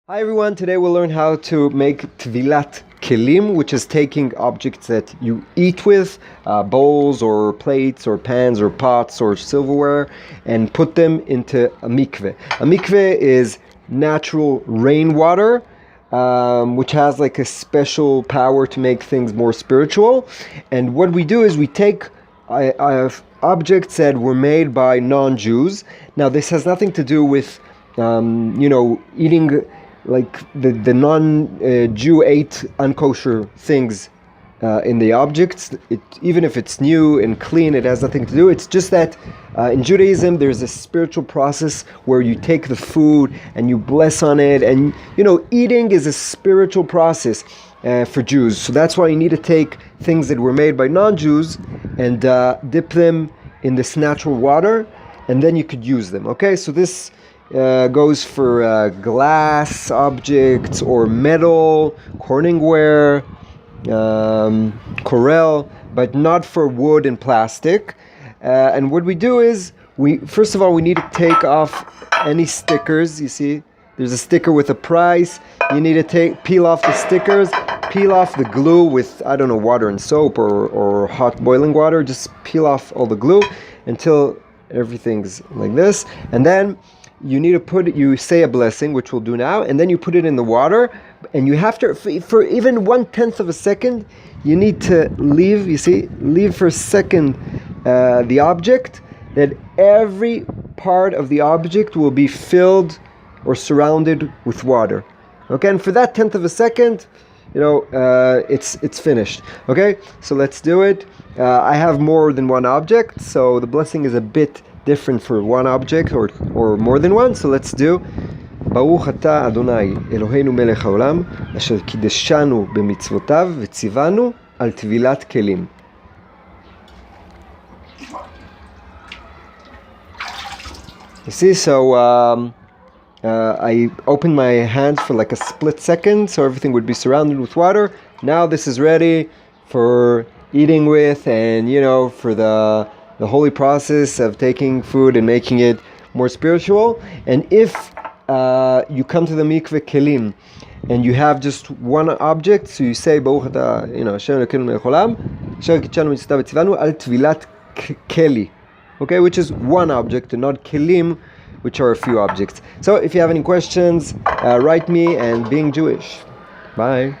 Hi everyone, today we'll learn how to make tevilat kelim, which is taking objects that you eat with, bowls or plates or pans or pots or silverware, and put them into a mikveh. A mikveh is natural rainwater, which has like a special power to make things more spiritual. And what we do is we take objects that were made by non-Jews. Now this has nothing to do with eating like the non-Jew ate unkosher things in the objects. Even if it's new and clean, it has nothing to do. It's just that in Judaism there's a spiritual process where you take the food and you bless on it, and eating is a spiritual process for Jews. So that's why you need to take things that were made by non-Jews and dip them in this natural water, and then you could use them. Okay, so this goes for glass objects or metal, Corningware, Corel, but not for wood and plastic. And what we do is, first of all, we need to take off any stickers. You see, there's a sticker with a price. You need to peel off the stickers, peel off the glue with, water and soap or hot boiling water. Just peel off all the glue until everything's like this. And then you need to you say a blessing, which we'll do now, and then you put it in the water, and you have to, for even 1/10 of a second, you need to leave for a second the object, that every part of the object will be filled or surrounded with water. Okay, and for that 1/10 of a second, it's finished. Okay, so let's do it. I have more than one object, so the blessing is a bit different for one object or more than one. So let's do ברוך אתה אדוני אלוהינו מלך העולם אשר קידשנו במצוותיו וציוונו על טבילת כלים. You see, so I opened my hands for like a split second so everything would be surrounded with water. Now this is ready for eating with, and for the holy process of taking food and making it more spiritual. And if you come to the mikveh kelim and you have just one object, so you say Baruch Ata Hashem Elokeinu melech haolam asher kitshanu mitzvotav v'tzivanu al tevilat keli, okay, which is one object and not kelim, which are a few objects. So if you have any questions, write me, and being Jewish. Bye.